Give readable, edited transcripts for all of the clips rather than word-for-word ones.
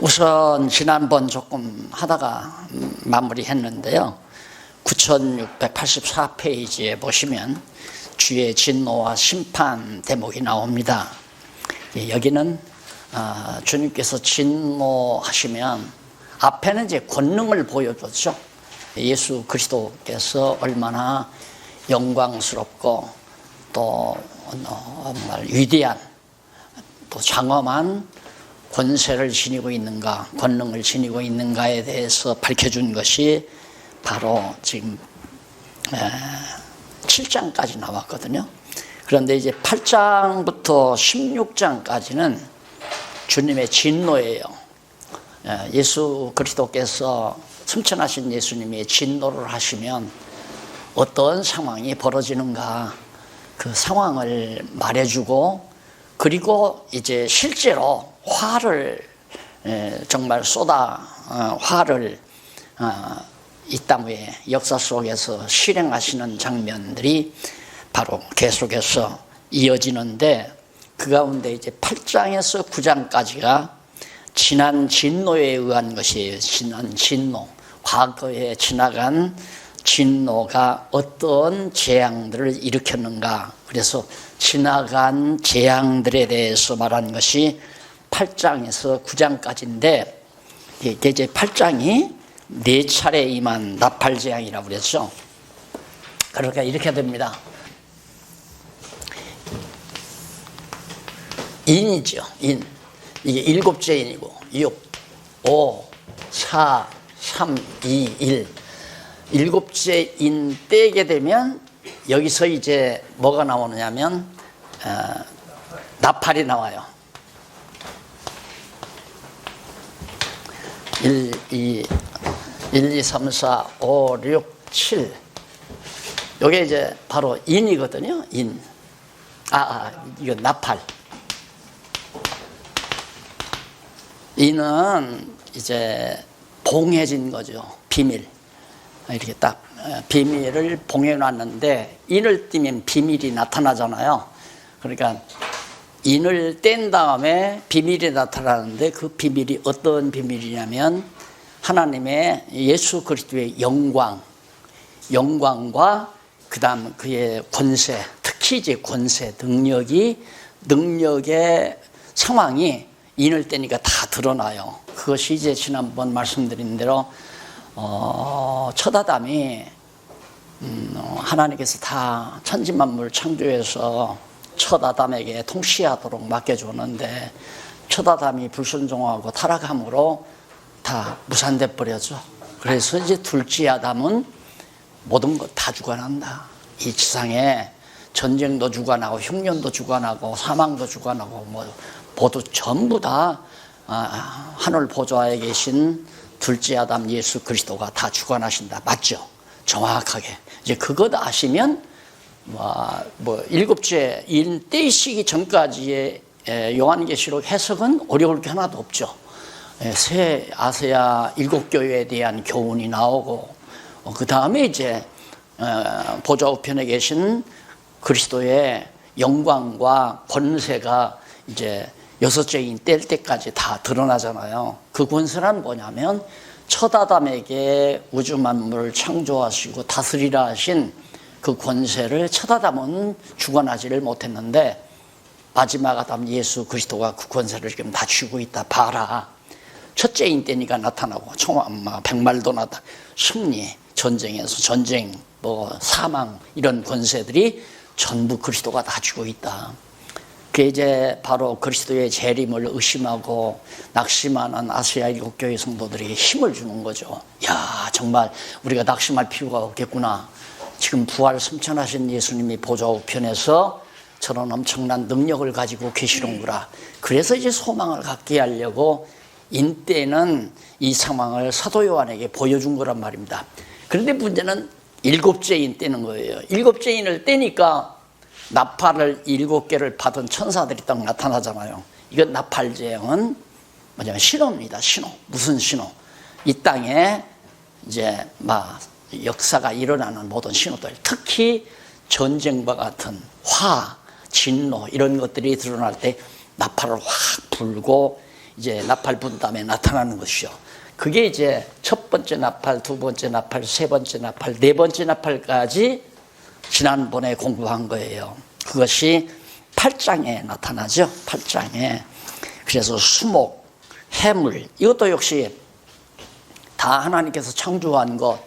우선 지난번 조금 하다가 마무리했는데요. 9684페이지에 보시면 주의 진노와 심판 대목이 나옵니다. 여기는 주님께서 진노하시면 앞에는 이제 권능을 보여줬죠. 예수 그리스도께서 얼마나 영광스럽고 또 정말 위대한 또 장엄한 권세를 지니고 있는가, 권능을 지니고 있는가에 대해서 밝혀준 것이 바로 지금 7장까지 나왔거든요. 그런데 이제 8장부터 16장까지는 주님의 진노예요. 예수 그리스도께서 승천하신 예수님이 진노를 하시면 어떤 상황이 벌어지는가, 그 상황을 말해주고, 그리고 이제 실제로 화를 정말 화를 이 땅의 역사 속에서 실행하시는 장면들이 바로 계속해서 이어지는데, 그 가운데 이제 8장에서 9장까지가 지난 진노에 의한 것이에요. 지난 진노, 과거에 지나간 진노가 어떤 재앙들을 일으켰는가, 그래서 지나간 재앙들에 대해서 말하는 것이 8장에서 9장까지인데, 이게 이제 8장이 4차례 임한 나팔재앙이라고 그랬죠. 그러니까 이렇게 됩니다. 인이죠, 인. 이게 7째 인이고, 6, 5, 4, 3, 2, 1. 7째 인 떼게 되면 여기서 이제 뭐가 나오느냐면 나팔이 나와요. 1, 2, 3, 4, 5, 6, 7. 이게 이제 바로 인이거든요. 인. 이거 나팔. 인은 이제 봉해진 거죠. 비밀. 이렇게 딱 비밀을 봉해놨는데, 인을 띄면 비밀이 나타나잖아요. 그러니까 인을 뗀 다음에 비밀이 나타나는데, 그 비밀이 어떤 비밀이냐면 하나님의 예수 그리스도의 영광과 그 다음 그의 권세, 특히 이제 권세, 능력의 상황이 인을 떼니까 다 드러나요. 그것이 이제 지난번 말씀드린 대로 첫 아담이 하나님께서 다 천지만물 창조해서 첫 아담에게 통치하도록 맡겨줬는데, 첫 아담이 불순종하고 타락함으로 다 무산돼 버려죠. 그래서 이제 둘째 아담은 모든 것 다 죽어난다. 이 지상에 전쟁도 죽어나고 흉년도 죽어나고 사망도 죽어나고 모두 전부 다 하늘 보좌에 계신 둘째 아담 예수 그리스도가 다 죽어나신다. 맞죠? 정확하게. 이제 그것 아시면 7째 인 떼시기 전까지의 요한계시록 해석은 어려울 게 하나도 없죠. 새 아세아 7교회에 대한 교훈이 나오고, 그 다음에 이제 보좌 우편에 계신 그리스도의 영광과 권세가 이제 6째 인 뗄 때까지 다 드러나잖아요. 그 권세란 뭐냐면 첫 아담에게 우주 만물을 창조하시고 다스리라 하신 그 권세를 첫 아담은 주관하지를 못했는데, 마지막 아담 예수 그리스도가 그 권세를 지금 다 쥐고 있다. 봐라. 첫째 인 때니까 나타나고, 백말도 나타, 승리, 전쟁에서 전쟁, 사망, 이런 권세들이 전부 그리스도가 다 쥐고 있다. 그게 이제 바로 그리스도의 재림을 의심하고 낙심하는 아시아 7교회 성도들에게 힘을 주는 거죠. 야, 정말 우리가 낙심할 필요가 없겠구나. 지금 부활 승천하신 예수님이 보좌 우편에서 저런 엄청난 능력을 가지고 계시는구나. 그래서 이제 소망을 갖게 하려고 인때는 이 상황을 사도 요한에게 보여준 거란 말입니다. 그런데 문제는 7째 인 떼는 거예요. 7째 인을 떼니까 나팔을 7개를 받은 천사들이 딱 나타나잖아요. 이건 나팔재앙은 뭐냐면 신호입니다. 신호. 무슨 신호? 이 땅에 이제 역사가 일어나는 모든 신호들, 특히 전쟁과 같은 화, 진노 이런 것들이 드러날 때 나팔을 확 불고 이제 나팔 분 다음에 나타나는 것이요. 그게 이제 첫 번째 나팔, 두 번째 나팔, 세 번째 나팔, 네 번째 나팔까지 지난번에 공부한 거예요. 그것이 8장에 나타나죠. 8장에. 그래서 수목, 해물, 이것도 역시 다 하나님께서 창조한 것,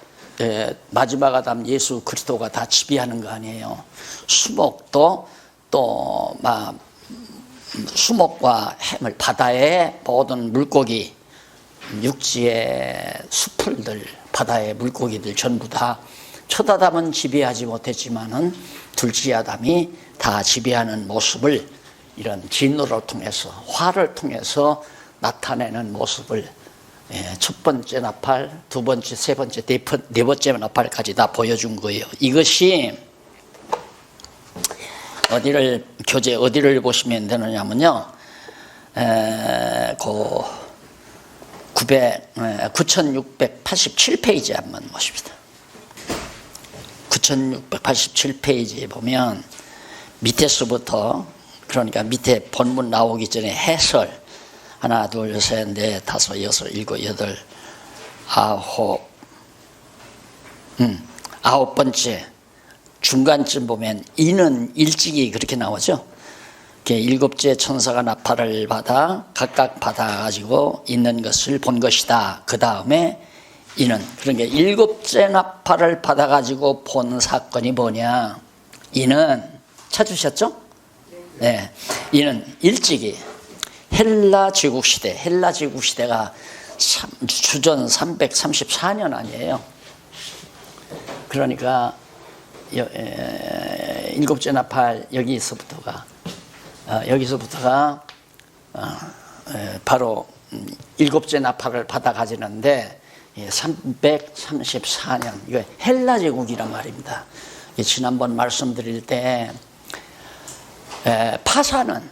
마지막 아담 예수 그리스도가 다 지배하는 거 아니에요. 수목도 또 수목과 해물, 바다의 모든 물고기, 육지의 수풀들, 바다의 물고기들 전부 다 첫 아담은 지배하지 못했지만은 둘째 아담이 다 지배하는 모습을 이런 진노를 통해서, 화를 통해서 나타내는 모습을 첫 번째 나팔, 두 번째, 세 번째, 네 번째 나팔까지 다 보여준 거예요. 이것이 어디를 보시면 되느냐면요. 9687페이지 한번 보십시다. 9687페이지에 보면 밑에서부터, 그러니까 밑에 본문 나오기 전에 해설, 하나, 둘, 셋, 넷, 다섯, 여섯, 일곱, 여덟, 아홉 번째 중간쯤 보면 이는 일찍이 그렇게 나오죠. 일곱째 천사가 나팔을 받아 각각 받아가지고 있는 것을 본 것이다. 그 다음에 이는, 그러니까 일곱째 나팔을 받아가지고 본 사건이 뭐냐. 이는 찾으셨죠? 네. 이는 일찍이 헬라 제국시대, 헬라 제국시대가 주전 334년 아니에요. 그러니까 일곱째 나팔 여기서부터가 바로 일곱째 나팔을 받아 가지는데 334년, 이거 헬라 제국이란 말입니다. 지난번 말씀드릴 때 파사는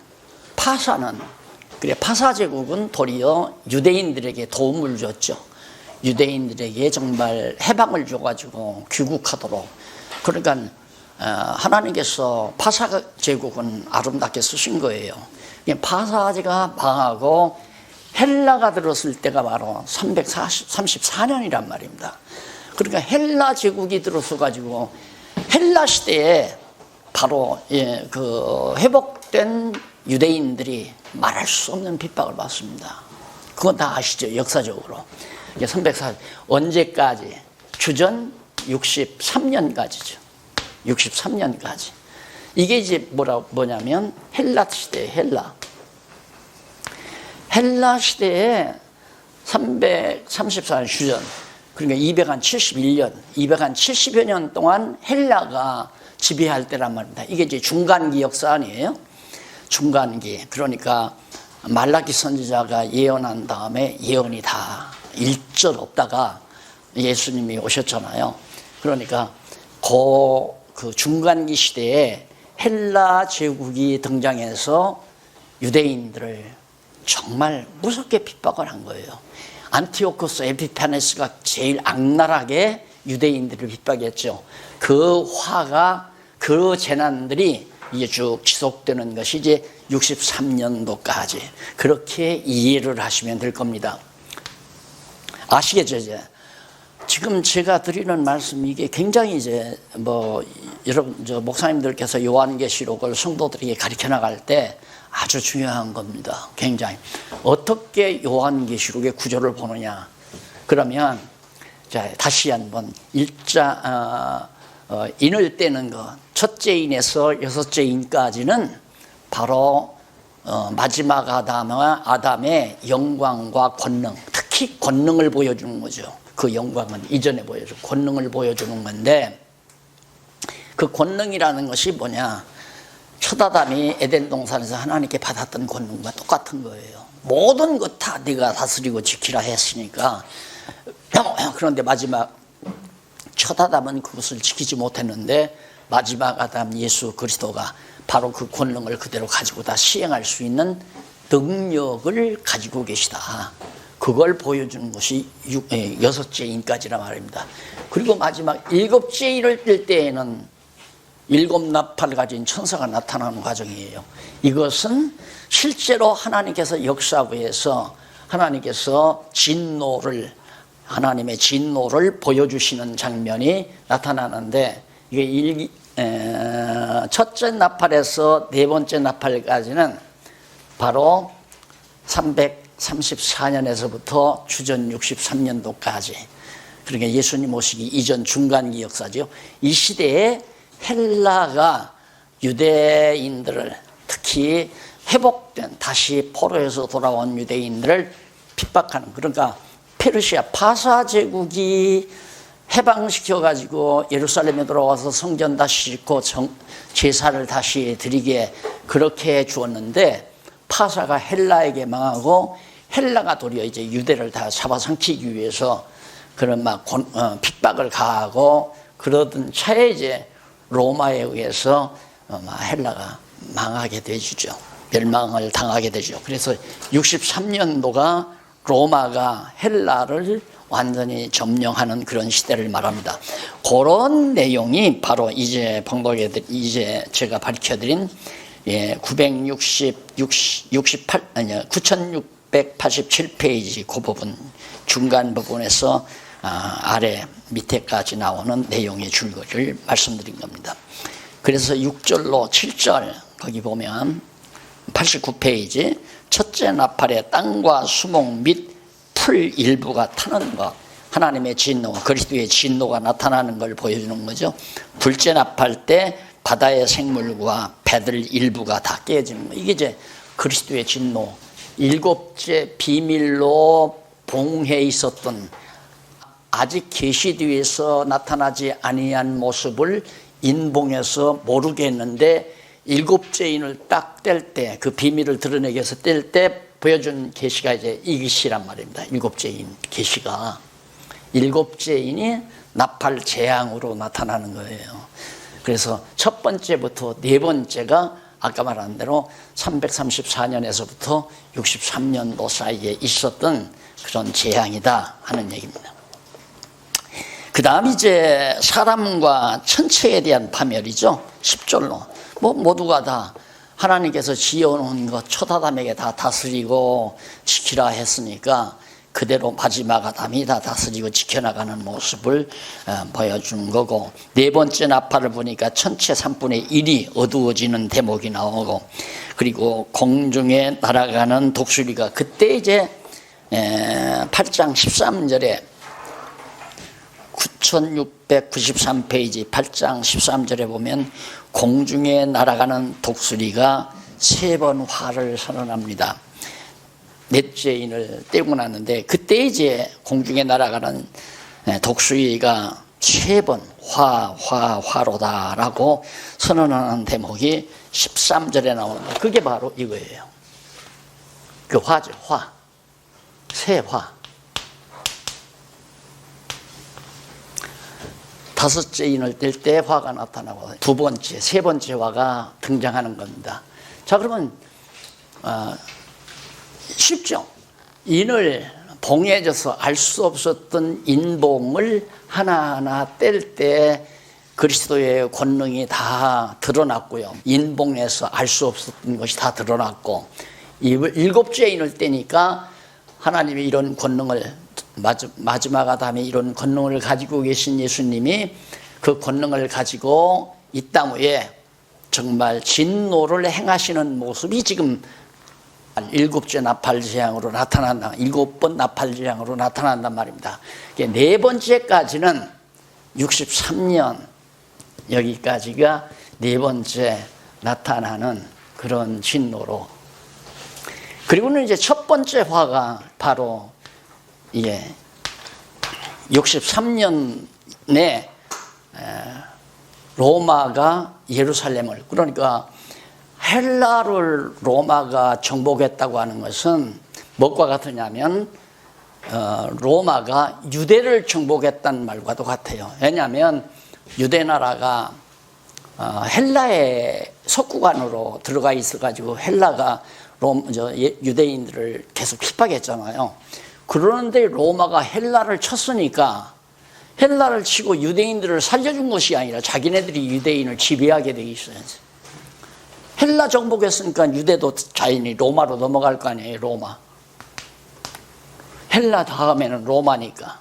그래, 파사 제국은 도리어 유대인들에게 도움을 줬죠. 유대인들에게 정말 해방을 줘가지고 귀국하도록. 그러니까 하나님께서 파사 제국은 아름답게 쓰신 거예요. 파사제가 망하고 헬라가 들었을 때가 바로 334년이란 말입니다. 그러니까 헬라 제국이 들어서 가지고 헬라 시대에 바로 그 회복된 유대인들이 말할 수 없는 핍박을 받습니다. 그건 다 아시죠? 역사적으로. 304, 언제까지? 주전 63년까지죠. 63년까지. 이게 이제 뭐냐면 헬라 시대, 헬라 시대에 334년 주전, 그러니까 270여 년 동안 헬라가 지배할 때란 말입니다. 이게 이제 중간기 역사 아니에요? 중간기. 그러니까 말라기 선지자가 예언한 다음에 예언이 다 일절 없다가 예수님이 오셨잖아요. 그러니까 그 중간기 시대에 헬라 제국이 등장해서 유대인들을 정말 무섭게 핍박을 한 거예요. 안티오코스 에피파네스가 제일 악랄하게 유대인들을 핍박했죠. 그 화가, 그 재난들이 이제 쭉 지속되는 것이 이제 63년도까지 그렇게 이해를 하시면 될 겁니다. 아시겠죠, 이제? 지금 제가 드리는 말씀, 이게 굉장히 이제 여러분, 목사님들께서 요한계시록을 성도들에게 가르쳐 나갈 때 아주 중요한 겁니다. 굉장히. 어떻게 요한계시록의 구조를 보느냐. 그러면, 자, 다시 한번 인을 떼는 것, 첫째 인에서 여섯째 인까지는 바로 마지막 아담의 영광과 권능, 특히 권능을 보여주는 거죠. 그 영광은 이전에 보여주고 권능을 보여주는 건데, 그 권능이라는 것이 뭐냐. 첫 아담이 에덴 동산에서 하나님께 받았던 권능과 똑같은 거예요. 모든 것 다 네가 다스리고 지키라 했으니까. 그런데 마지막 첫 아담은 그것을 지키지 못했는데 마지막 아담 예수 그리스도가 바로 그 권능을 그대로 가지고 다 시행할 수 있는 능력을 가지고 계시다. 그걸 보여주는 것이 여섯째 인까지란 말입니다. 그리고 마지막 일곱째 인을 뗄 때에는 일곱 나팔을 가진 천사가 나타나는 과정이에요. 이것은 실제로 하나님께서 역사부에서 하나님께서 하나님의 진노를 보여주시는 장면이 나타나는데, 이게 첫째 나팔에서 네 번째 나팔까지는 바로 334년에서부터 주전 63년도까지, 그러니까 예수님 오시기 이전 중간기 역사죠. 이 시대에 헬라가 유대인들을, 특히 회복된 다시 포로에서 돌아온 유대인들을 핍박하는, 그러니까 페르시아 파사 제국이 해방시켜가지고 예루살렘에 돌아와서 성전 다시 짓고 제사를 다시 드리게 그렇게 주었는데, 파사가 헬라에게 망하고 헬라가 도리어 이제 유대를 다 잡아삼키기 위해서 그런 핍박을 가하고 그러던 차에 이제 로마에 의해서 헬라가 망하게 되죠. 멸망을 당하게 되죠. 그래서 63년도가 로마가 헬라를 완전히 점령하는 그런 시대를 말합니다. 그런 내용이 바로 이제 이제 제가 밝혀드린 9687페이지 그 부분, 중간 부분에서 아래 밑에까지 나오는 내용의 줄거리를 말씀드린 겁니다. 그래서 6절로 7절 거기 보면 89페이지, 첫째 나팔에 땅과 수목 및 풀 일부가 타는 것, 하나님의 진노, 그리스도의 진노가 나타나는 걸 보여주는 거죠. 둘째 나팔 때 바다의 생물과 배들 일부가 다 깨지는 거, 이게 이제 그리스도의 진노, 일곱째 비밀로 봉해 있었던, 아직 계시되어서 나타나지 아니한 모습을 인봉해서 모르게 했는데, 일곱째인을 딱 뗄 때, 그 비밀을 드러내기 위해서 뗄 때 보여준 계시가 이제 이것이란 말입니다. 일곱째인 계시가, 일곱째인이 나팔 재앙으로 나타나는 거예요. 그래서 첫 번째부터 네 번째가 아까 말한 대로 334년에서부터 63년도 사이에 있었던 그런 재앙이다 하는 얘기입니다. 그 다음 이제 사람과 천체에 대한 파멸이죠. 10절로 모두가 다 하나님께서 지어놓은 것 초다담에게 다 다스리고 지키라 했으니까 그대로 마지막 아담이 다 다스리고 지켜나가는 모습을 보여주는 거고, 네 번째 나팔을 보니까 천체 3분의 1이 어두워지는 대목이 나오고, 그리고 공중에 날아가는 독수리가, 그때 이제 8장 13절에 9693페이지 8장 13절에 보면 공중에 날아가는 독수리가 세 번 화를 선언합니다. 넷째 인을 떼고 났는데, 그때 이제 공중에 날아가는 독수리가 세 번 화로다라고 선언하는 대목이 13절에 나오는데, 그게 바로 이거예요. 그 화죠, 화. 새 화. 다섯째 인을 뗄 때 화가 나타나고, 두 번째, 세 번째 화가 등장하는 겁니다. 자, 그러면 쉽죠. 인을 봉해져서 알 수 없었던 인봉을 하나하나 뗄 때 그리스도의 권능이 다 드러났고요. 인봉에서 알 수 없었던 것이 다 드러났고, 일곱째 인을 떼니까 하나님이 이런 권능을, 마지막 아담이 이런 권능을 가지고 계신 예수님이 그 권능을 가지고 이 땅 위에 정말 진노를 행하시는 모습이 지금 일곱째 나팔 재앙으로 나타난다. 7번 나팔 재앙으로 나타난단 말입니다. 네 번째까지는 63년, 여기까지가 네 번째 나타나는 그런 진노로. 그리고는 이제 첫 번째 화가 바로 63년에 로마가 예루살렘을, 그러니까 헬라를 로마가 정복했다고 하는 것은 무엇과 같으냐면 로마가 유대를 정복했다는 말과도 같아요. 왜냐하면 유대 나라가 헬라의 속국안으로 들어가 있어가지고 헬라가 유대인들을 계속 핍박했잖아요. 그러는데 로마가 헬라를 쳤으니까 헬라를 치고 유대인들을 살려준 것이 아니라 자기네들이 유대인을 지배하게 돼 있어요. 헬라 정복했으니까 유대도 자연히 로마로 넘어갈 거 아니에요. 로마. 헬라 다음에는 로마니까.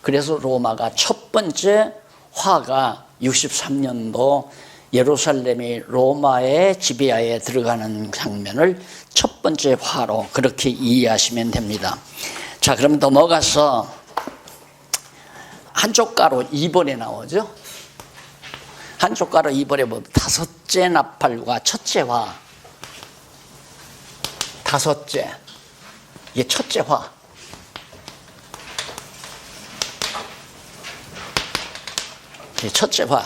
그래서 로마가 첫 번째 화가 63년도 예루살렘이 로마의 지배하에 들어가는 장면을 첫 번째 화로 그렇게 이해하시면 됩니다. 자, 그럼 넘어가서 한쪽 가로 2번에 나오죠. 한쪽 가로 2번에 보면 다섯째 나팔과 첫째 화. 다섯째. 이게 첫째 화. 이게 첫째 화.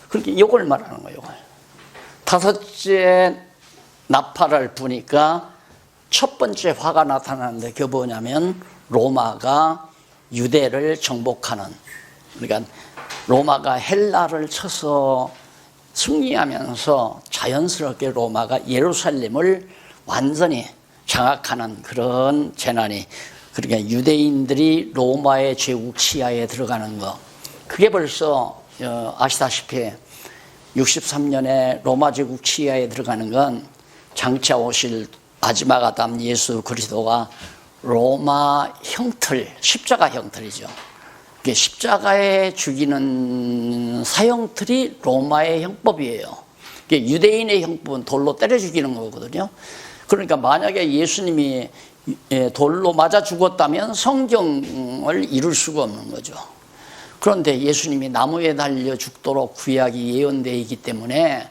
그렇게 이걸 말하는 거예요. 다섯째 나팔을 부니까 첫 번째 화가 나타나는데 그게 뭐냐면 로마가 유대를 정복하는, 그러니까 로마가 헬라를 쳐서 승리하면서 자연스럽게 로마가 예루살렘을 완전히 장악하는 그런 재난이, 그러니까 유대인들이 로마의 제국 치하에 들어가는 거, 그게 벌써 아시다시피 63년에 로마 제국 치하에 들어가는 건 장차 오실 마지막 아담 예수 그리스도가 로마 형틀, 십자가 형틀이죠. 십자가에 죽이는 사형틀이 로마의 형법이에요. 유대인의 형법은 돌로 때려 죽이는 거거든요. 그러니까 만약에 예수님이 돌로 맞아 죽었다면 성경을 이룰 수가 없는 거죠. 그런데 예수님이 나무에 달려 죽도록 구약이 예언되어 있기 때문에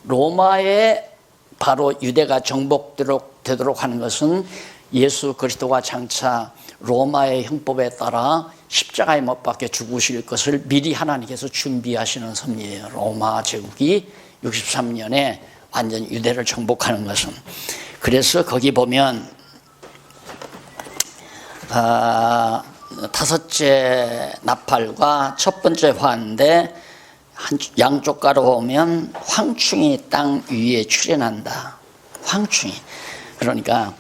로마에 바로 유대가 정복되도록 하는 것은 예수 그리스도가 장차 로마의 형법에 따라 십자가에 못 박혀 죽으실 것을 미리 하나님께서 준비하시는 섭리예요. 로마 제국이 63년에 완전 유대를 정복하는 것은. 그래서 거기 보면 다섯째 나팔과 첫 번째 화인데 양쪽 가로 보면 황충이 땅 위에 출현한다. 황충이. 그러니까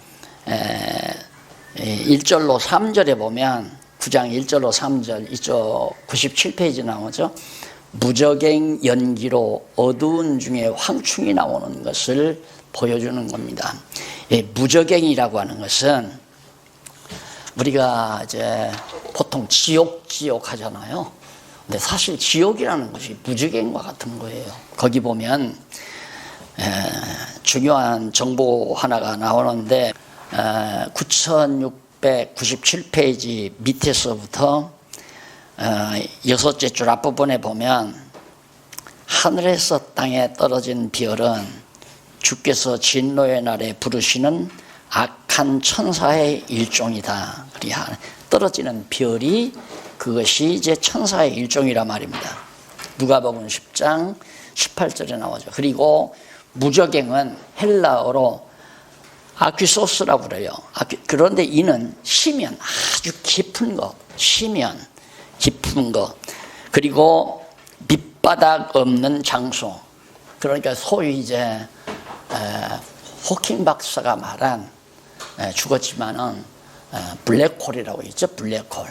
1절로 3절에 보면 9장 1절로 3절 이쪽 97페이지 나오죠. 무적행 연기로 어두운 중에 황충이 나오는 것을 보여주는 겁니다. 무적행이라고 하는 것은 우리가 이제 보통 지옥 하잖아요. 근데 사실 지옥이라는 것이 무적행과 같은 거예요. 거기 보면 중요한 정보 하나가 나오는데 9697페이지 밑에서부터 여섯째 줄 앞부분에 보면 하늘에서 땅에 떨어진 별은 주께서 진노의 날에 부르시는 악한 천사의 일종이다. 떨어지는 별이 그것이 이제 천사의 일종이라 말입니다. 누가복음 10장 18절에 나오죠. 그리고 무적행은 헬라어로 아퀴소스라고 그래요. 그런데 이는 시면, 아주 깊은 것, 시면, 깊은 것, 그리고 밑바닥 없는 장소. 그러니까 소위 이제 호킹 박사가 말한 죽었지만은 블랙홀이라고 있죠. 블랙홀.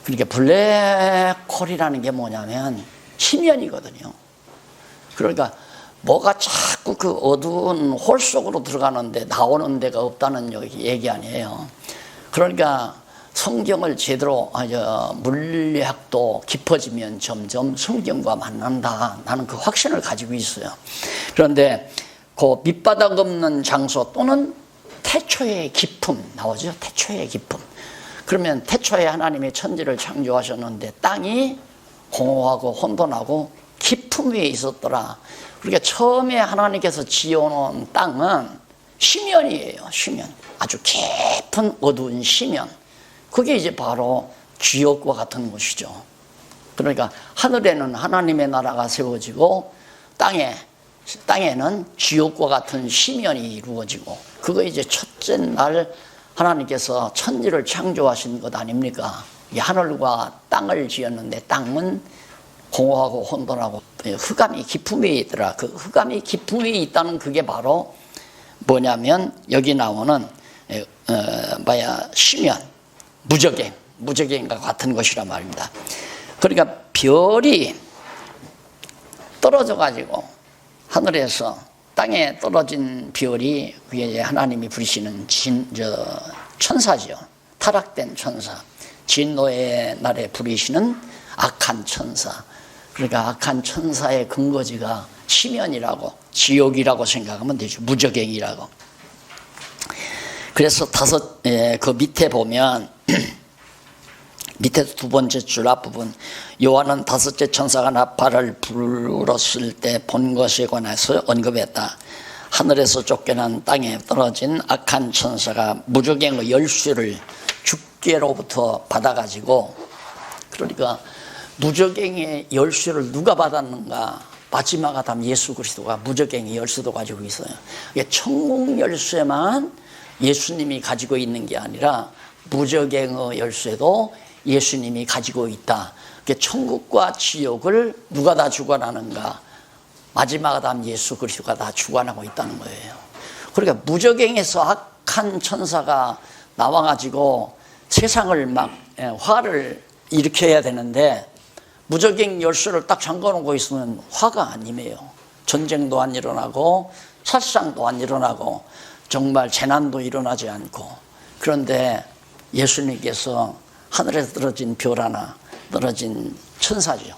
그러니까 블랙홀이라는 게 뭐냐면 시면이거든요. 그러니까 뭐가 자꾸 그 어두운 홀 속으로 들어가는데 나오는 데가 없다는 얘기 아니에요. 그러니까 성경을 제대로 물리학도 깊어지면 점점 성경과 만난다. 나는 그 확신을 가지고 있어요. 그런데 그 밑바닥 없는 장소 또는 태초의 깊음 나오죠. 태초의 깊음. 그러면 태초에 하나님이 천지를 창조하셨는데 땅이 공허하고 혼돈하고 깊음 위에 있었더라. 그러니까 처음에 하나님께서 지어놓은 땅은 시면이에요. 시면. 아주 깊은 어두운 시면. 그게 이제 바로 지옥과 같은 곳이죠. 그러니까 하늘에는 하나님의 나라가 세워지고 땅에는 지옥과 같은 시면이 이루어지고, 그거 이제 첫째 날 하나님께서 천지를 창조하신 것 아닙니까? 이 하늘과 땅을 지었는데 땅은 공허하고 혼돈하고 흑암이 깊음에 있더라. 그 흑암이 깊음에 있다는 그게 바로 뭐냐면 여기 나오는 시면, 무적행과 같은 것이란 말입니다. 그러니까 별이 떨어져 가지고 하늘에서 땅에 떨어진 별이 그게 이제 하나님이 부리시는 천사죠. 타락된 천사. 진노의 날에 부리시는 악한 천사. 그러니까 악한 천사의 근거지가 시면이라고, 지옥이라고 생각하면 되죠. 무저갱이라고. 그래서 그 밑에 보면 밑에 두 번째 줄 앞부분, 요한은 다섯째 천사가 나팔을 불었을 때 본 것에 관해서 언급했다. 하늘에서 쫓겨난 땅에 떨어진 악한 천사가 무저갱의 열쇠를 주께로부터 받아가지고, 그러니까 무저갱의 열쇠를 누가 받았는가? 마지막 아담 예수 그리스도가 무저갱의 열쇠도 가지고 있어요. 천국 열쇠만 예수님이 가지고 있는 게 아니라 무저갱의 열쇠도 예수님이 가지고 있다. 천국과 지옥을 누가 다 주관하는가? 마지막 아담 예수 그리스도가 다 주관하고 있다는 거예요. 그러니까 무저갱에서 악한 천사가 나와가지고 세상을 막 화를 일으켜야 되는데, 무저갱 열쇠를 딱 잠궈놓고 있으면 화가 안 임해요. 전쟁도 안 일어나고 살상도 안 일어나고 정말 재난도 일어나지 않고. 그런데 예수님께서 하늘에서 떨어진 별 하나, 떨어진 천사죠.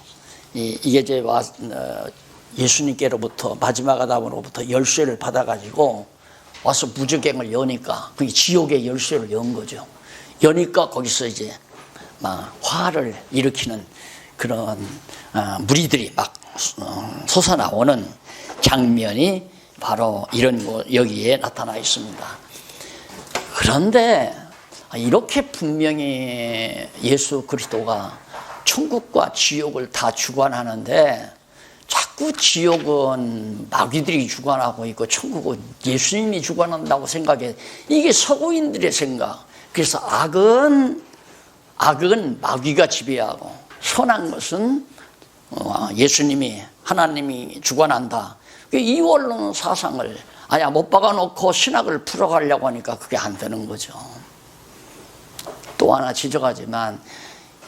이게 이제 예수님께로부터, 마지막 아담으로부터 열쇠를 받아가지고 와서 무저갱을 여니까, 그게 지옥의 열쇠를 연 거죠. 여니까 거기서 이제 막 화를 일으키는 그런 무리들이 막 솟아나오는 장면이 바로 이런 여기에 나타나 있습니다. 그런데 이렇게 분명히 예수 그리스도가 천국과 지옥을 다 주관하는데, 자꾸 지옥은 마귀들이 주관하고 있고 천국은 예수님이 주관한다고 생각해. 이게 서구인들의 생각. 그래서 악은 마귀가 지배하고, 선한 것은 예수님이, 하나님이 주관한다. 이원론 사상을 못 박아놓고 신학을 풀어가려고 하니까 그게 안 되는 거죠. 또 하나 지적하지만,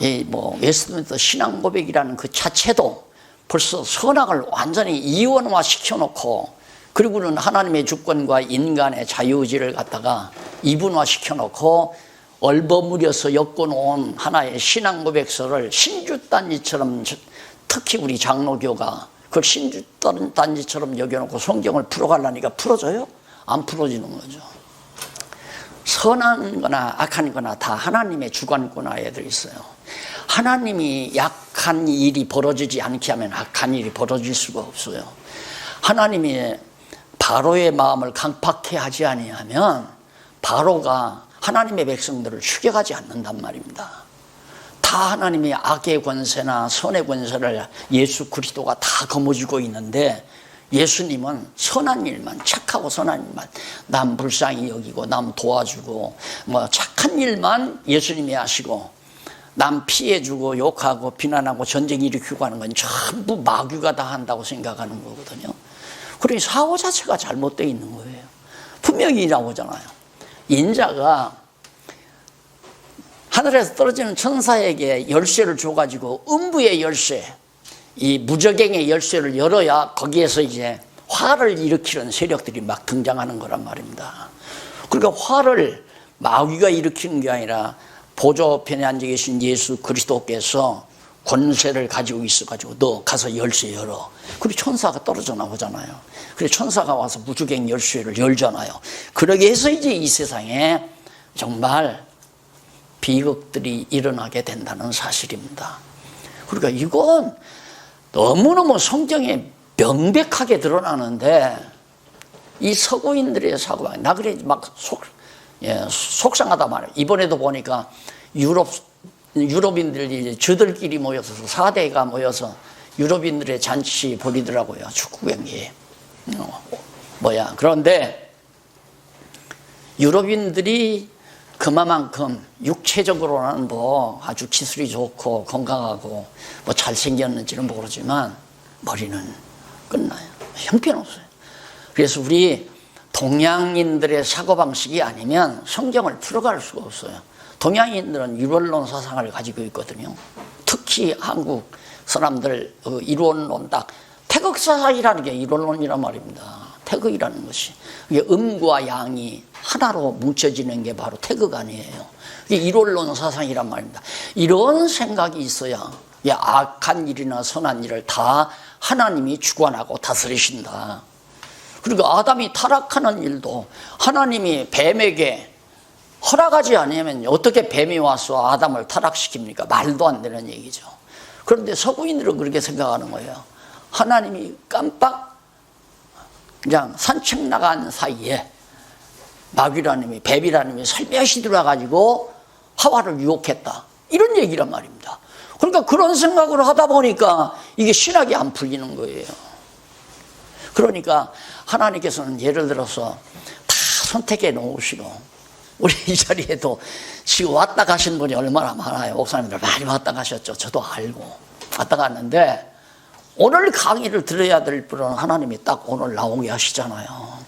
웨스트민스터 신앙 고백이라는 그 자체도 벌써 선악을 완전히 이원화 시켜놓고, 그리고는 하나님의 주권과 인간의 자유의지를 갖다가 이분화 시켜놓고 얼버무려서 엮어놓은 하나의 신앙 고백서를 신주단지처럼, 특히 우리 장로교가 그걸 신주단지처럼 여겨놓고 성경을 풀어가려니까 풀어져요? 안 풀어지는 거죠. 선한 거나 악한 거나 다 하나님의 주관권 하에 들어있어요. 하나님이 약한 일이 벌어지지 않게 하면 악한 일이 벌어질 수가 없어요. 하나님이 바로의 마음을 강팍해 하지 아니하면 바로가 하나님의 백성들을 추격하지 않는단 말입니다. 다 하나님의 악의 권세나 선의 권세를 예수 그리스도가 다 거머쥐고 있는데, 예수님은 선한 일만, 착하고 선한 일만, 남 불쌍히 여기고 남 도와주고 착한 일만 예수님이 하시고, 남 피해주고 욕하고 비난하고 전쟁 일으키고 하는 건 전부 마귀가 다 한다고 생각하는 거거든요. 그러니 사고 자체가 잘못되어 있는 거예요. 분명히 나오잖아요. 인자가 하늘에서 떨어지는 천사에게 열쇠를 줘가지고 음부의 열쇠, 이 무저갱의 열쇠를 열어야 거기에서 이제 화를 일으키는 세력들이 막 등장하는 거란 말입니다. 그러니까 화를 마귀가 일으키는 게 아니라 보좌편에 앉아 계신 예수 그리스도께서 권세를 가지고 있어가지고 너 가서 열쇠 열어. 그리고 천사가 떨어져 나오잖아요. 그래서 천사가 와서 무저갱 열쇠를 열잖아요. 그러게 해서 이제 이 세상에 정말 비극들이 일어나게 된다는 사실입니다. 그러니까 이건 너무너무 성경에 명백하게 드러나는데, 이 서구인들의 사고가, 나 그래 막 속상하다 말이에요. 이번에도 보니까 유럽인들이 저들끼리 모여서 4대가 모여서 유럽인들의 잔치 벌이더라고요. 축구 경기. 그런데 유럽인들이 그만큼 육체적으로는 아주 기술이 좋고 건강하고 잘생겼는지는 모르지만 머리는 끝나요. 형편없어요. 그래서 우리 동양인들의 사고방식이 아니면 성경을 풀어갈 수가 없어요. 동양인들은 유월론 사상을 가지고 있거든요. 특히 특히 한국 사람들 이론론 딱 태극사상이라는 게 이론론이란 말입니다. 태극이라는 것이 이게 음과 양이 하나로 뭉쳐지는 게 바로 태극 아니에요. 이게 이론론 사상이란 말입니다. 이런 생각이 있어야 악한 일이나 선한 일을 다 하나님이 주관하고 다스리신다. 그리고 아담이 타락하는 일도 하나님이 뱀에게 허락하지 않으면 어떻게 뱀이 와서 아담을 타락시킵니까? 말도 안 되는 얘기죠. 그런데 서구인들은 그렇게 생각하는 거예요. 하나님이 깜빡 그냥 산책 나간 사이에 마귀라는 놈이, 뱀이라는 놈이 살며시 들어와가지고 하와를 유혹했다. 이런 얘기란 말입니다. 그러니까 그런 생각을 하다 보니까 이게 신학이 안 풀리는 거예요. 그러니까 하나님께서는 예를 들어서 다 선택해 놓으시고, 우리 이 자리에도 지금 왔다 가신 분이 얼마나 많아요. 목사님들 많이 왔다 가셨죠. 저도 알고 왔다 갔는데, 오늘 강의를 들어야 될 분은 하나님이 딱 오늘 나오게 하시잖아요.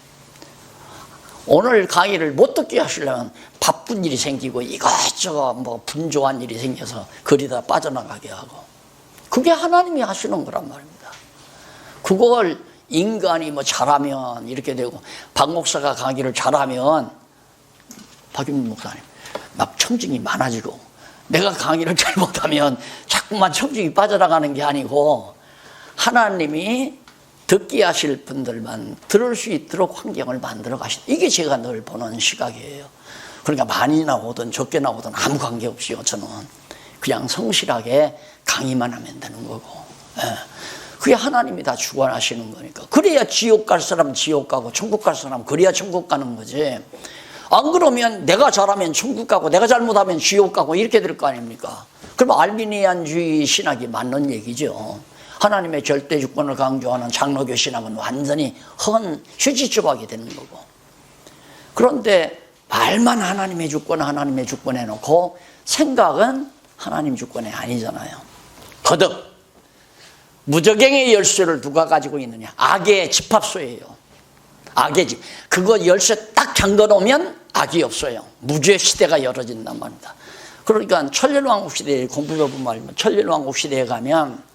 오늘 강의를 못 듣게 하시려면 바쁜 일이 생기고 이것저것 뭐 분조한 일이 생겨서 거리다 빠져나가게 하고, 그게 하나님이 하시는 거란 말입니다. 그걸 인간이 뭐 잘하면 이렇게 되고, 박 목사가 강의를 잘하면 박윤민 목사님 막 청중이 많아지고, 내가 강의를 잘못하면 자꾸만 청중이 빠져나가는 게 아니고, 하나님이 듣게 하실 분들만 들을 수 있도록 환경을 만들어 가신다. 이게 제가 늘 보는 시각이에요. 그러니까 많이 나오든 적게 나오든 아무 관계없이요. 저는 그냥 성실하게 강의만 하면 되는 거고, 그게 하나님이 다 주관하시는 거니까. 그래야 지옥 갈 사람 지옥 가고 천국 갈 사람 그래야 천국 가는 거지. 안 그러면 내가 잘하면 천국 가고 내가 잘못하면 지옥 가고 이렇게 될 거 아닙니까? 그럼 알비니안주의 신학이 맞는 얘기죠. 하나님의 절대 주권을 강조하는 장로교 신학은 완전히 헌 휴지 조각이 되는 거고, 그런데 말만 하나님의 주권 해놓고 생각은 하나님 주권이 아니잖아요. 거듭 무저갱의 열쇠를 누가 가지고 있느냐? 악의 집합소예요. 악의 집. 그거 열쇠 딱 잠궈놓으면 악이 없어요. 무죄 시대가 열어진단 말입니다. 그러니까 천년왕국 시대에 공부해본 말이면, 천년왕국 시대에 가면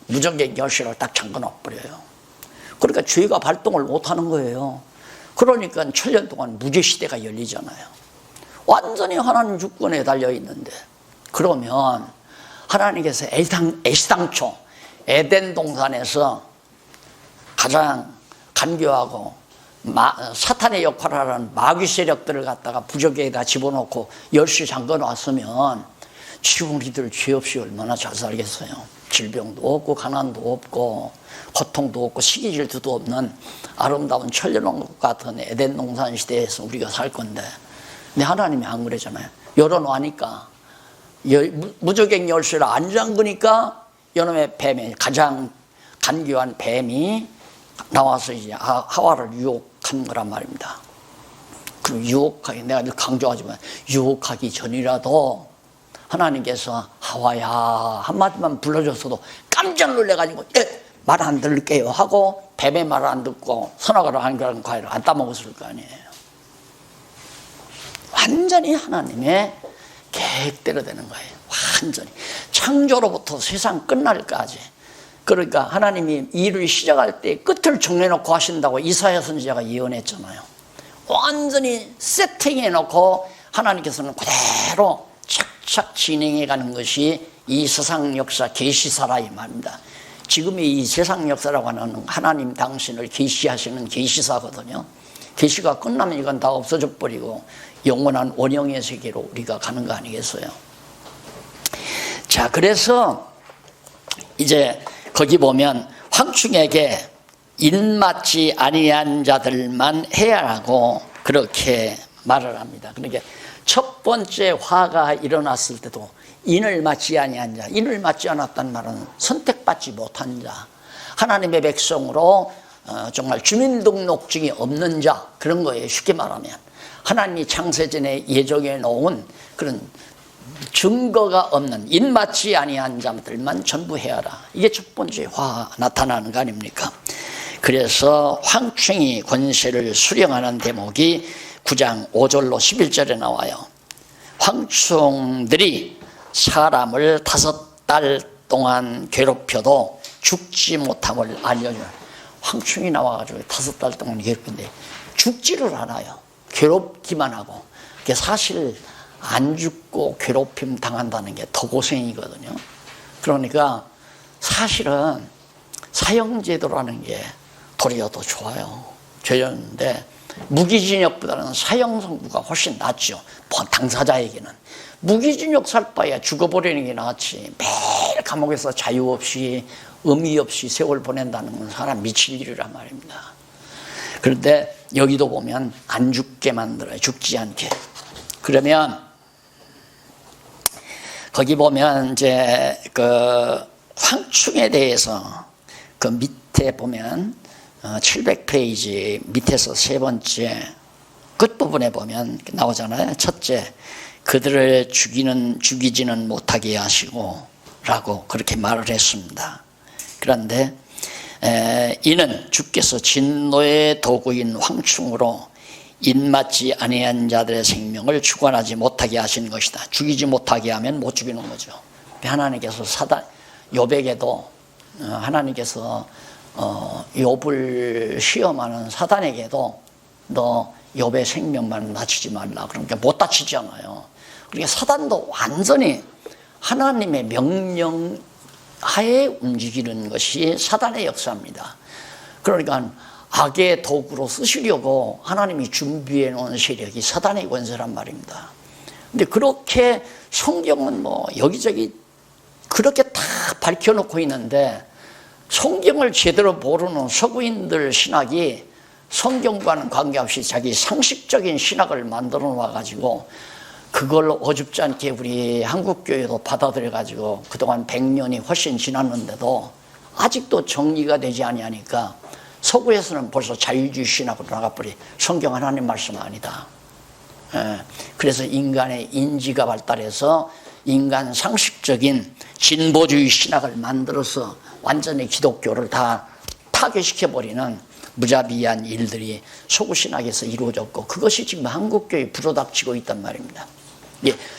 무적의 열쇠를 딱 잠궈놔버려요. 그러니까 죄가 발동을 못하는 거예요. 그러니까 천년 동안 무죄시대가 열리잖아요. 완전히 하나님 주권에 달려있는데, 그러면 하나님께서 애시당초 에덴 동산에서 가장 간교하고 사탄의 역할을 하는 마귀 세력들을 갖다가 부적에다 집어넣고 열쇠 잠궈놨으면 지금 우리들 죄 없이 얼마나 잘 살겠어요. 질병도 없고 가난도 없고 고통도 없고 시기질투도 없는 아름다운 천년왕국 같은 에덴 동산 시대에서 우리가 살 건데, 근데 하나님이 안 그러잖아요. 열어놓으니까, 무저갱 열쇠를 안 잠그니까 이놈의 뱀이, 가장 간교한 뱀이 나와서 이제 하와를 유혹한 거란 말입니다. 그럼 유혹하기, 내가 늘 강조하지만 유혹하기 전이라도 하나님께서 하와야 한마디만 불러줬어도 깜짝 놀래가지고 말 안 들을게요 하고 뱀의 말을 안 듣고 선악을 안 그런 과일을 안 따먹었을 거 아니에요. 완전히 하나님의 계획대로 되는 거예요. 완전히 창조로부터 세상 끝날까지. 그러니까 하나님이 일을 시작할 때 끝을 정해놓고 하신다고 이사야 선지자가 예언했잖아요. 완전히 세팅해놓고 하나님께서는 그대로 착착 진행해가는 것이 이 세상 역사 계시사라 이 말입니다. 지금의 이 세상 역사라고 하는 하나님 당신을 계시하시는 계시사거든요. 계시가 끝나면 이건 다 없어져 버리고 영원한 원형의 세계로 우리가 가는 거 아니겠어요? 자, 그래서 이제 거기 보면 황충에게 인맞지 아니한 자들만 해야 하고 그렇게 말을 합니다. 그러니까 첫 번째 화가 일어났을 때도 인을 맞지 아니한 자, 인을 맞지 않았단 말은 선택받지 못한 자, 하나님의 백성으로 정말 주민등록증이 없는 자, 그런 거예요. 쉽게 말하면 하나님이 창세전에 예정해 놓은 그런 증거가 없는 인 맞지 아니한 자들만 전부 해야라. 이게 첫 번째 화 나타나는 거 아닙니까? 그래서 황충이 권세를 수령하는 대목이 9장 5절로 11절에 나와요. 황충들이 사람을 5 달 동안 괴롭혀도 죽지 못함을 알려주는 황충이 나와가지고 5달 동안 괴롭힌데 죽지를 않아요. 괴롭기만 하고. 그게 사실 안 죽고 괴롭힘 당한다는 게 더 고생이거든요. 그러니까 사실은 사형제도라는 게 도리어 더 좋아요. 죄였는데 무기징역보다는 사형 선고가 훨씬 낫죠. 당사자에게는. 무기징역 살 바에 죽어버리는 게 낫지. 매일 감옥에서 자유 없이 의미 없이 세월 보낸다는 건 사람 미칠 일이란 말입니다. 그런데 여기도 보면 안 죽게 만들어요. 죽지 않게. 그러면 거기 보면 이제 그 황충에 대해서 그 밑에 보면 700페이지 밑에서 세 번째 끝부분에 보면 나오잖아요. 첫째, 그들을 죽이지는 못하게 하시고 라고 그렇게 말을 했습니다. 그런데 이는 주께서 진노의 도구인 황충으로 인맞지 아니한 자들의 생명을 주관하지 못하게 하시는 것이다. 죽이지 못하게 하면 못 죽이는 거죠. 하나님께서 욥에게도 하나님께서 욥을 시험하는 사단에게도 너 욥의 생명만 다치지 말라. 그러니까 못 다치잖아요. 그러니까 사단도 완전히 하나님의 명령 하에 움직이는 것이 사단의 역사입니다. 그러니까 악의 도구로 쓰시려고 하나님이 준비해 놓은 세력이 사단의 권세란 말입니다. 근데 그렇게 성경은 뭐 여기저기 그렇게 다 밝혀놓고 있는데 성경을 제대로 모르는 서구인들 신학이 성경과는 관계없이 자기 상식적인 신학을 만들어 놔가지고 그걸 어줍지 않게 우리 한국교회도 받아들여 가지고 그동안 100년이 훨씬 지났는데도 아직도 정리가 되지 아니하니까 서구에서는 벌써 자유주의 신학으로 나가버리. 성경 하나님 말씀 아니다. 그래서 인간의 인지가 발달해서 인간 상식적인 진보주의 신학을 만들어서 완전히 기독교를 다 타결시켜버리는 무자비한 일들이 서구 신학에서 이루어졌고 그것이 지금 한국교회에 불어닥치고 있단 말입니다.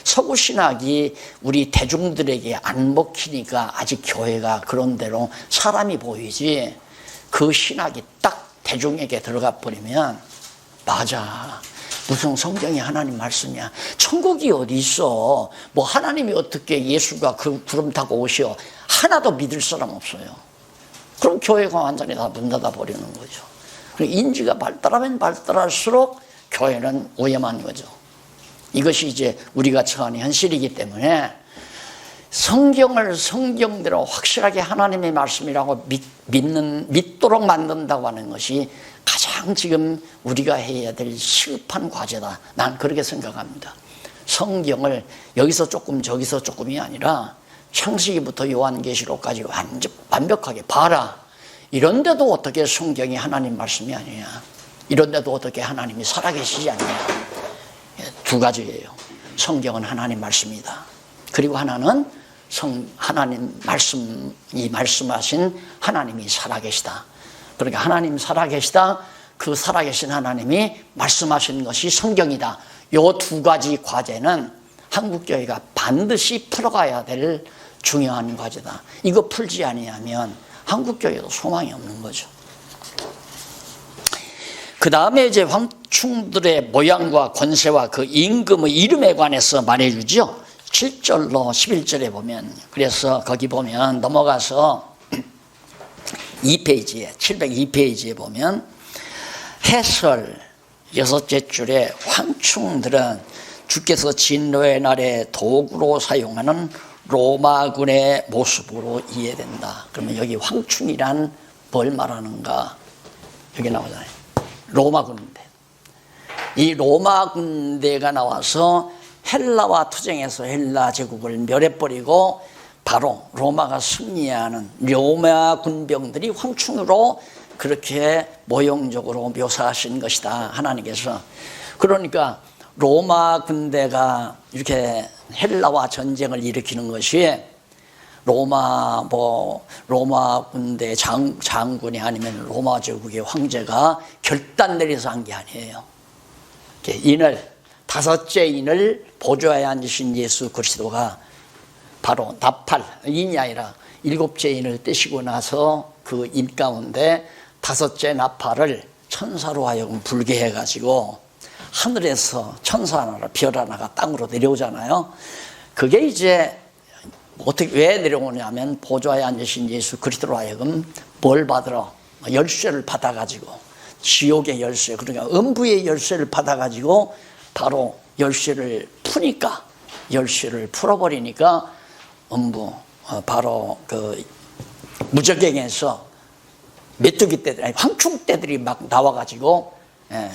서구 신학이 우리 대중들에게 안 먹히니까 아직 교회가 그런 대로 사람이 보이지 그 신학이 딱 대중에게 들어가 버리면 맞아. 무슨 성경이 하나님 말씀이야. 천국이 어디 있어. 뭐 하나님이 어떻게 예수가 그 구름 타고 오시오. 하나도 믿을 사람 없어요. 그럼 교회가 완전히 다 문 닫아 버리는 거죠. 인지가 발달하면 발달할수록 교회는 오염한 거죠. 이것이 이제 우리가 처한 현실이기 때문에 성경을 성경대로 확실하게 하나님의 말씀이라고 믿도록 만든다고 하는 것이 가장 지금 우리가 해야 될 시급한 과제다. 난 그렇게 생각합니다. 성경을 여기서 조금 저기서 조금이 아니라 창세기부터 요한계시록까지 완벽하게 봐라. 이런데도 어떻게 성경이 하나님 말씀이 아니냐. 이런데도 어떻게 하나님이 살아계시지 않냐. 두 가지예요. 성경은 하나님 말씀이다. 그리고 하나는 하나님 말씀이 말씀하신 하나님이 살아계시다. 그러니까 하나님 살아계시다. 그 살아계신 하나님이 말씀하신 것이 성경이다. 이 두 가지 과제는 한국교회가 반드시 풀어가야 될 중요한 과제다. 이거 풀지 아니하면 한국교회도 소망이 없는 거죠. 그 다음에 이제 황충들의 모양과 권세와 그 임금의 이름에 관해서 말해주죠. 7절로 11절에 보면, 그래서 거기 보면 넘어가서 2페이지에 702페이지에 보면 해설 6째 줄에 황충들은 주께서 진노의 날에 도구로 사용하는 로마군의 모습으로 이해된다. 그러면 여기 황충이란 뭘 말하는가? 여기 나오잖아요. 로마 군대. 이 로마 군대가 나와서 헬라와 투쟁해서 헬라 제국을 멸해버리고 바로 로마가 승리하는 로마 군병들이 황충으로 그렇게 모형적으로 묘사하신 것이다. 하나님께서. 그러니까 로마 군대가 이렇게 헬라와 전쟁을 일으키는 것이 로마 군대 장군이 아니면 로마 제국의 황제가 결단 내려서 한 게 아니에요. 인을 5째 인을 보좌에 앉으신 예수 그리스도가 바로 나팔, 인이 아니라 7째 인을 떼시고 나서 그 인 가운데 5째 나팔을 천사로 하여금 불게 해가지고 하늘에서 천사 하나가 별 하나가 땅으로 내려오잖아요. 그게 이제 어떻게 왜 내려오냐면 보좌에 앉으신 예수 그리스도로 하여금 뭘 받으러 열쇠를 받아가지고 지옥의 열쇠, 그러니까 음부의 열쇠를 받아가지고 바로 열쇠를 푸니까, 열쇠를 풀어버리니까 음부 바로 그 무적행에서 메뚜기 떼들, 아니 황충 떼들이 막 나와가지고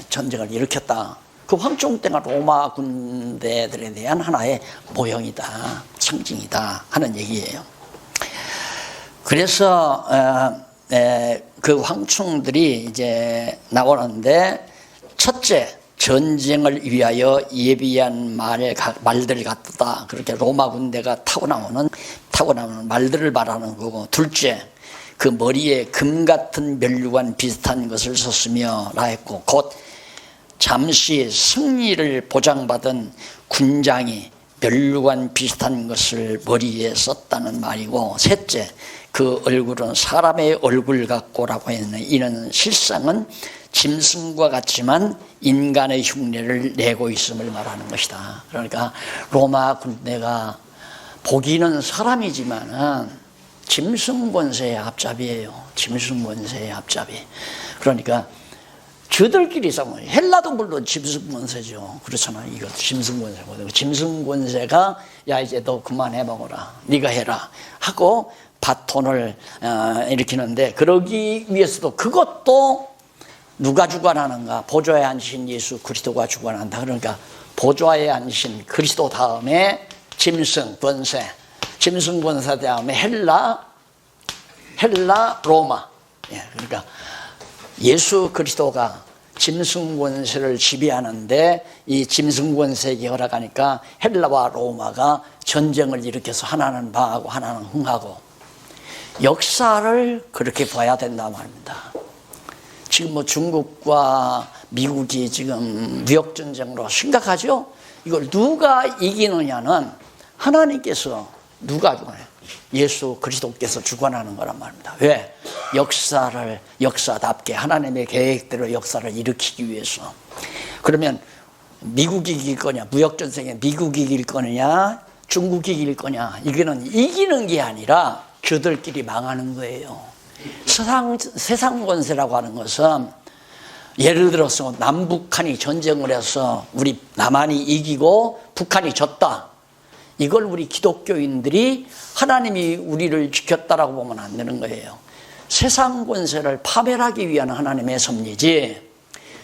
전쟁을 일으켰다. 그 황충 떼가 로마 군대들에 대한 하나의 모형이다, 상징이다 하는 얘기예요. 그래서 그 황충들이 이제 나오는데, 첫째, 전쟁을 위하여 예비한 말들 같다. 그렇게 로마 군대가 타고 나오는 말들을 말하는 거고, 둘째, 그 머리에 금 같은 면류관 비슷한 것을 썼으며 라 했고, 곧 잠시 승리를 보장받은 군장이 면류관 비슷한 것을 머리에 썼다는 말이고, 셋째, 그 얼굴은 사람의 얼굴 같고라고 했는, 이는 실상은 짐승과 같지만 인간의 흉내를 내고 있음을 말하는 것이다. 그러니까 로마 군대가 보기는 사람이지만은 짐승 권세의 앞잡이에요. 짐승 권세의 앞잡이. 그러니까 저들끼리 싸우면, 헬라도 물론 짐승 권세죠. 그렇잖아. 이거 짐승 권세거든. 짐승 권세가 야 이제 너 그만해 먹어라, 네가 해라 하고 바톤을 일으키는데, 그러기 위해서도 그것도 누가 주관하는가? 보좌에 앉으신 예수 그리스도가 주관한다. 그러니까 보좌에 앉으신 그리스도 다음에 짐승 권세, 짐승 권세 다음에 헬라, 로마. 그러니까 예수 그리스도가 짐승 권세를 지배하는데, 이 짐승 권세에게 허락하니까 헬라와 로마가 전쟁을 일으켜서 하나는 방하고 하나는 흥하고, 역사를 그렇게 봐야 된다 말입니다. 지금 뭐 중국과 미국이 지금 무역전쟁으로 심각하죠? 이걸 누가 이기느냐는 하나님께서, 누가 주관해요? 예수 그리스도께서 주관하는 거란 말입니다. 왜? 역사답게 하나님의 계획대로 역사를 일으키기 위해서. 그러면 미국이 이길 거냐, 무역전쟁에 미국이 이길 거냐, 중국이 이길 거냐, 이거는 이기는 게 아니라 저들끼리 망하는 거예요. 세상 권세라고 하는 것은, 예를 들어서 남북한이 전쟁을 해서 우리 남한이 이기고 북한이 졌다. 이걸 우리 기독교인들이 하나님이 우리를 지켰다라고 보면 안 되는 거예요. 세상 권세를 파멸하기 위한 하나님의 섭리지,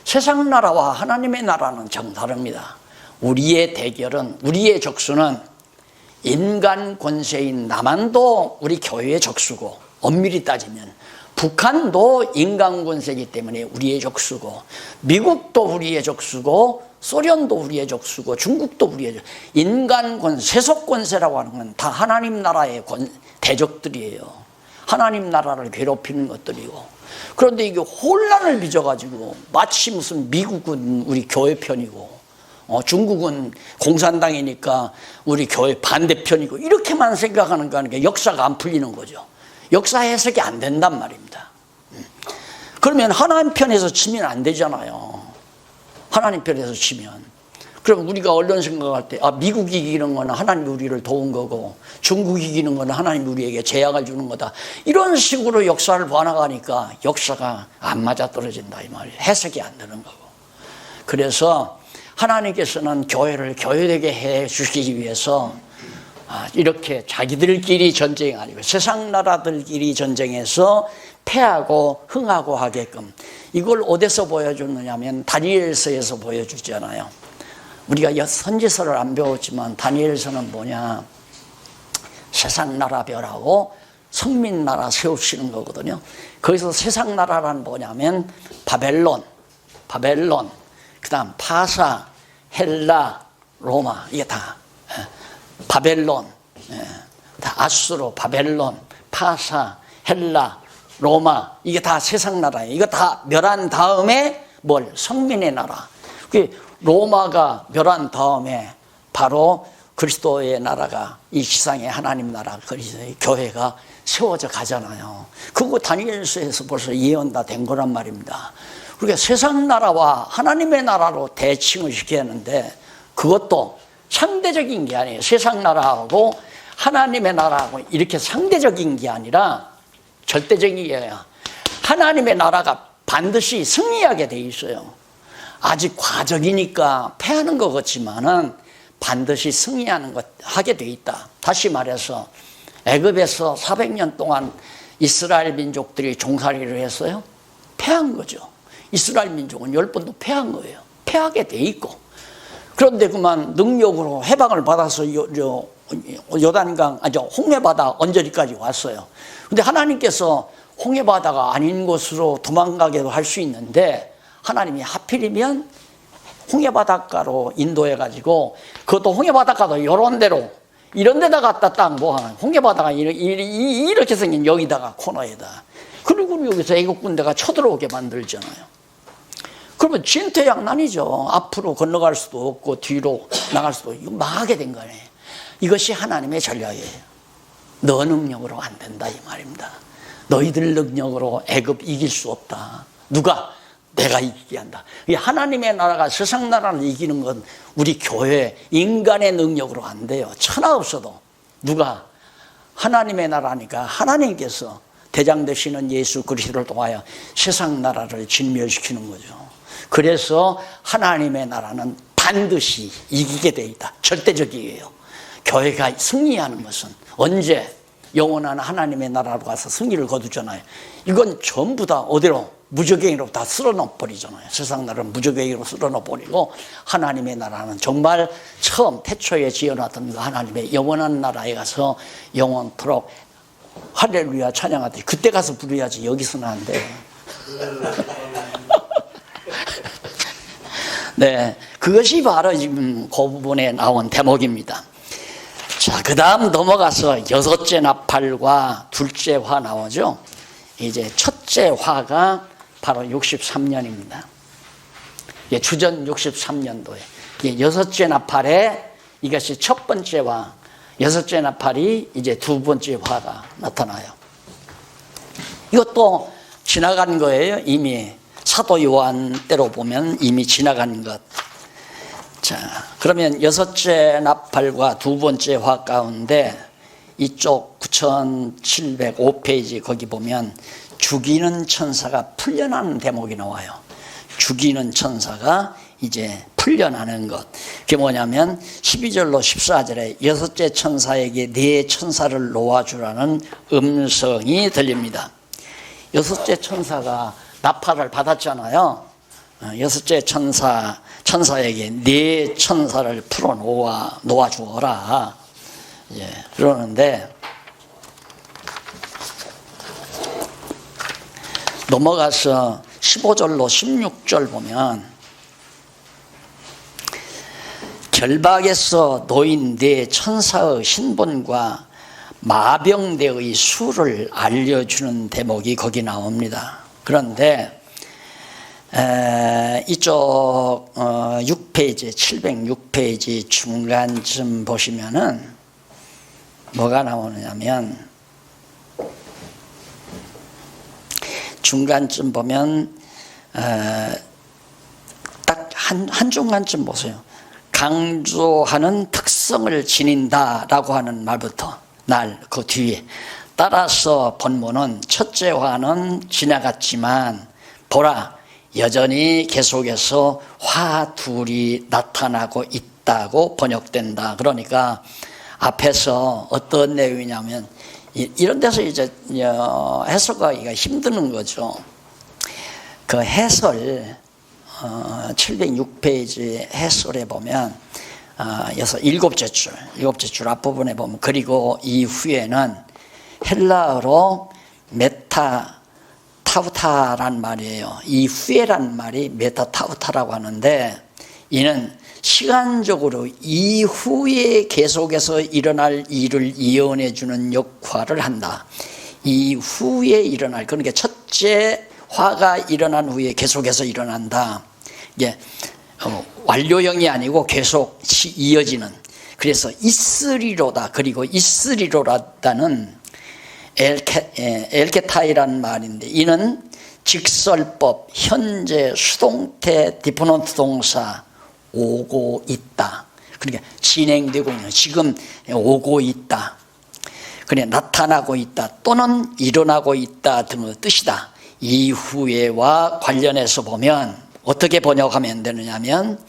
세상 나라와 하나님의 나라는 정다릅니다. 우리의 대결은, 우리의 적수는 인간 권세인 남한도 우리 교회의 적수고, 엄밀히 따지면 북한도 인간 권세이기 때문에 우리의 적수고, 미국도 우리의 적수고, 소련도 우리의 적수고, 중국도 우리의 적수고, 인간 권세, 세속 권세라고 하는 건 다 하나님 나라의 대적들이에요. 하나님 나라를 괴롭히는 것들이고. 그런데 이게 혼란을 빚어가지고 마치 무슨 미국은 우리 교회 편이고, 중국은 공산당이니까 우리 교회 반대편이고, 이렇게만 생각하는 거니까 역사가 안 풀리는 거죠. 역사 해석이 안 된단 말입니다. 그러면 하나님 편에서 치면 안 되잖아요. 하나님 편에서 치면. 그럼 우리가 언론 생각할 때, 미국이 이기는 거는 하나님이 우리를 도운 거고, 중국이 이기는 거는 하나님이 우리에게 재앙을 주는 거다, 이런 식으로 역사를 봐나가니까 역사가 안 맞아떨어진다 이 말이에요. 해석이 안 되는 거고. 그래서 하나님께서는 교회를 교회되게 해 주시기 위해서 이렇게 자기들끼리 전쟁이 아니고 세상 나라들끼리 전쟁해서 패하고 흥하고 하게끔, 이걸 어디서 보여주느냐면 다니엘서에서 보여주잖아요. 우리가 선지서를 안 배웠지만 다니엘서는 뭐냐, 세상 나라 멸하고 성민 나라 세우시는 거거든요. 거기서 세상 나라란 뭐냐면 바벨론, 그 다음 파사, 헬라, 로마, 이게 다 바벨론, 다 아수르, 바벨론, 파사, 헬라, 로마, 이게 다 세상 나라예요. 이거 다 멸한 다음에 뭘? 성민의 나라. 로마가 멸한 다음에 바로 그리스도의 나라가 이 지상의 하나님 나라 그리스도의 교회가 세워져 가잖아요. 그거 다니엘서에서 벌써 예언 다 된 거란 말입니다. 우리가 세상 나라와 하나님의 나라로 대칭을 시켜야 하는데 그것도 상대적인 게 아니에요. 세상 나라하고 하나님의 나라하고 이렇게 상대적인 게 아니라 절대적인 게 아니라 하나님의 나라가 반드시 승리하게 돼 있어요. 아직 과정이니까 패하는 것 같지만은 반드시 승리하는 것 하게 돼 있다. 다시 말해서 애굽에서 400년 동안 이스라엘 민족들이 종살이를 했어요. 패한 거죠. 이스라엘 민족은 10번도 패한 거예요. 패하게 돼 있고. 그런데 그만 능력으로 해방을 받아서 요단강, 홍해바다 언저리까지 왔어요. 근데 하나님께서 홍해바다가 아닌 곳으로 도망가게도 할 수 있는데 하나님이 하필이면 홍해바닷가로 인도해가지고 그것도 홍해바닷가도 이런 데로 이런 데다 갖다 딱 모아놔요. 홍해바다가 이렇게 생긴 여기다가 코너에다. 그리고 여기서 애국 군대가 쳐들어오게 만들잖아요. 그러면 진퇴양난이죠. 앞으로 건너갈 수도 없고 뒤로 나갈 수도 없고 망하게 된 거예요. 이것이 하나님의 전략이에요. 너 능력으로 안 된다 이 말입니다. 너희들 능력으로 애굽 이길 수 없다. 누가? 내가 이기게 한다. 하나님의 나라가 세상 나라를 이기는 건 우리 교회 인간의 능력으로 안 돼요. 천하 없어도 누가? 하나님의 나라니까 하나님께서 대장 되시는 예수 그리스도를 통하여 세상 나라를 진멸시키는 거죠. 그래서 하나님의 나라는 반드시 이기게 돼 있다. 절대적이에요. 교회가 승리하는 것은 언제? 영원한 하나님의 나라로 가서 승리를 거두잖아요. 이건 전부 다 어디로? 무적행위로 다 쓸어넣어버리잖아요. 세상 나라는 무적행위로 쓸어넣어버리고 하나님의 나라는 정말 처음 태초에 지어놨던 그 하나님의 영원한 나라에 가서 영원토록 할렐루야 찬양하듯이 그때 가서 부르야지 여기서는 안 돼요. 네, 그것이 바로 지금 그 부분에 나온 대목입니다. 자, 그 다음 넘어가서 여섯째 나팔과 둘째 화 나오죠. 이제 첫째 화가 바로 63년입니다. 주전 63년도에 여섯째 나팔에 이것이 첫 번째 화, 여섯째 나팔이 이제 두 번째 화가 나타나요. 이것도 지나간 거예요. 이미 사도 요한 때로 보면 이미 지나간 것. 자, 그러면 여섯째 나팔과 두 번째 화 가운데 이쪽 9705페이지 거기 보면 죽이는 천사가 풀려나는 대목이 나와요. 죽이는 천사가 이제 풀려나는 것. 그게 뭐냐면 12절로 14절에 여섯째 천사에게 네 천사를 놓아주라는 음성이 들립니다. 여섯째 천사가 나팔을 받았잖아요. 여섯째 천사에게 네 천사를 풀어 놓아주어라. 그러는데 넘어가서 15절로 16절 보면 결박에서 놓인 네 천사의 신분과 마병대의 수를 알려주는 대목이 거기 나옵니다. 그런데 이쪽 6페이지 706페이지 중간쯤 보시면은 뭐가 나오느냐면 중간쯤 보면 딱 한 중간쯤 보세요. 강조하는 특성을 지닌다라고 하는 말부터 그 뒤에 따라서 본문은 첫째 화는 지나갔지만 보라 여전히 계속해서 화 둘이 나타나고 있다고 번역된다. 그러니까 앞에서 어떤 내용이냐면 이런 데서 이제 해석하기가 힘드는 거죠. 그 해설 706페이지 해설에 보면 일곱째 줄 앞부분에 보면 그리고 이후에는 헬라어로 메타타우타란 말이에요. 이후에란 말이 메타타우타라고 하는데 이는 시간적으로 이후에 계속해서 일어날 일을 예언해 주는 역할을 한다. 이후에 일어날, 그러니까 첫째 화가 일어난 후에 계속해서 일어난다. 이게 완료형이 아니고 계속 이어지는. 그래서 있으리로다. 그리고 있으리로다는 엘케타이라는 말인데, 이는 직설법, 현재, 수동태, 디포넌트 동사 오고 있다. 그러니까 진행되고 있는, 지금 오고 있다. 그래, 나타나고 있다 또는 일어나고 있다 등의 뜻이다. 이후에와 관련해서 보면 어떻게 번역하면 되느냐면,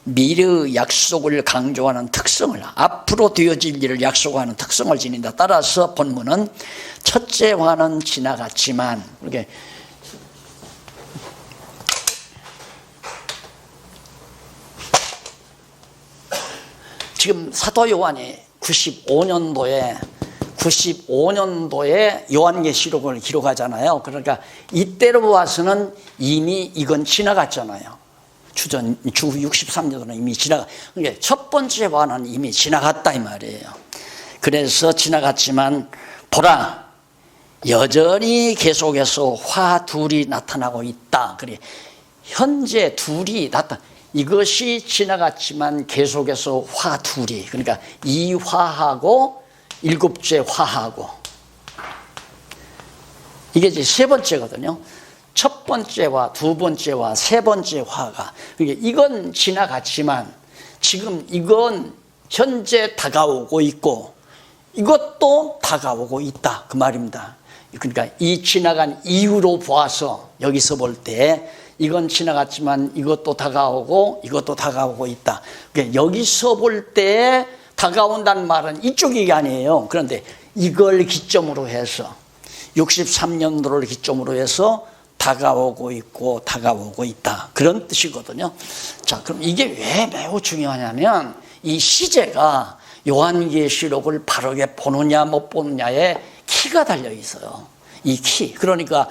미래의 약속을 강조하는 특성을, 앞으로 되어질 일을 약속하는 특성을 지닌다. 따라서 본문은 첫째화는 지나갔지만, 이렇게 지금 사도 요한이 95년도에 요한계시록을 기록하잖아요. 그러니까 이때로 와서는 이미 이건 지나갔잖아요. 주 63년도는 이미 그러니까 첫 번째 화는 이미 지나갔다 이 말이에요. 그래서 지나갔지만 보라, 여전히 계속해서 화 둘이 나타나고 있다. 그래, 현재 둘이 이것이 지나갔지만 계속해서 화 둘이, 그러니까 이 화하고 일곱째 화하고, 이게 이제 세 번째거든요. 첫 번째 화, 두 번째 화, 세 번째 화가, 그러니까 이건 지나갔지만 지금 이건 현재 다가오고 있고 이것도 다가오고 있다 그 말입니다. 그러니까 이 지나간 이후로 보아서 여기서 볼 때 이건 지나갔지만 이것도 다가오고 이것도 다가오고 있다. 그러니까 여기서 볼 때 다가온다는 말은 이쪽이 아니에요. 그런데 이걸 기점으로 해서 63년도를 기점으로 해서 다가오고 있고 다가오고 있다, 그런 뜻이거든요. 자, 그럼 이게 왜 매우 중요하냐면, 이 시제가 요한계시록을 바르게 보느냐 못 보느냐에 키가 달려 있어요. 이 키. 그러니까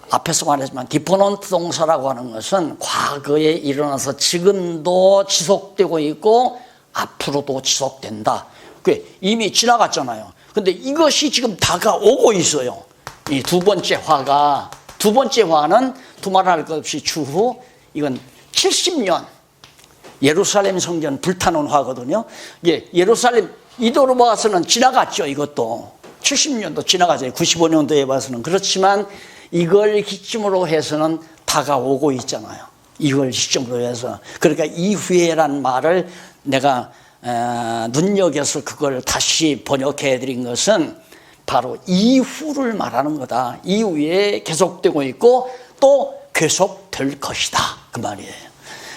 앞에서 말했지만 디포넌트 동사라고 하는 것은 과거에 일어나서 지금도 지속되고 있고 앞으로도 지속된다. 그게 이미 지나갔잖아요. 근데 이것이 지금 다가오고 있어요. 이 두 번째 화는 두말할 것 없이 추후, 이건 70년 예루살렘 성전 불타는 화거든요. 예루살렘 이도로 봐서는 지나갔죠. 이것도 70년도 지나가죠. 95년도에 봐서는. 그렇지만 이걸 기점으로 해서는 다가오고 있잖아요. 이걸 기점으로 해서. 그러니까 이후에란 말을 내가 눈여겨서 그걸 다시 번역해 드린 것은 바로 이후를 말하는 거다. 이후에 계속되고 있고 또 계속될 것이다 그 말이에요.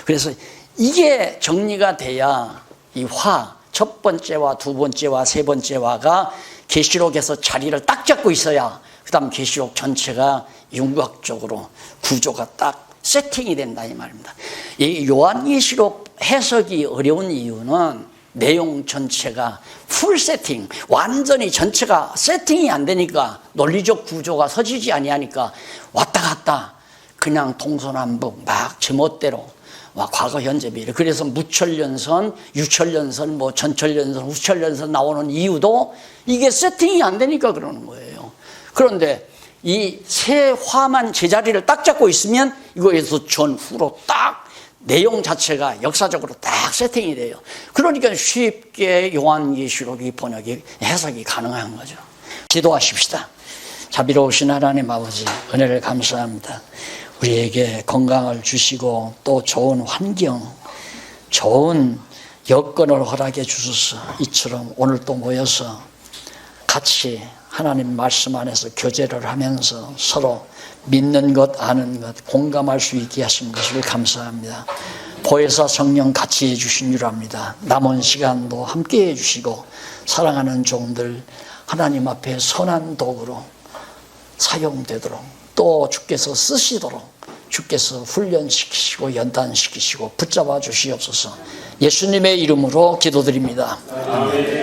그래서 이게 정리가 돼야 이 화, 첫 번째와 두 번째와 세 번째와가 계시록에서 자리를 딱 잡고 있어야 그 다음 계시록 전체가 윤곽적으로 구조가 딱 세팅이 된다 이 말입니다. 이 요한계시록 해석이 어려운 이유는 내용 전체가 풀 세팅, 완전히 전체가 세팅이 안 되니까, 논리적 구조가 서지지 아니하니까 왔다 갔다 그냥 동서남북 막 제멋대로 과거 현재 미래. 그래서 무천년선, 유천년선, 뭐 전천년선, 후천년선 나오는 이유도 이게 세팅이 안 되니까 그러는 거예요. 그런데 이 세 화만 제자리를 딱 잡고 있으면 이거에서 전후로 딱 내용 자체가 역사적으로 딱 세팅이 돼요. 그러니까 쉽게 요한계시록이 번역이, 해석이 가능한 거죠. 기도하십시다. 자비로우신 하나님 아버지, 은혜를 감사합니다. 우리에게 건강을 주시고 또 좋은 환경, 좋은 여건을 허락해 주셔서 이처럼 오늘 또 모여서 같이 하나님 말씀 안에서 교제를 하면서 서로 믿는 것, 아는 것, 공감할 수 있게 하신 것을 감사합니다. 보혜사 성령 같이 해주신 줄 압니다. 남은 시간도 함께 해주시고 사랑하는 종들 하나님 앞에 선한 도구로 사용되도록, 또 주께서 쓰시도록 주께서 훈련시키시고 연단시키시고 붙잡아 주시옵소서. 예수님의 이름으로 기도드립니다. 아멘.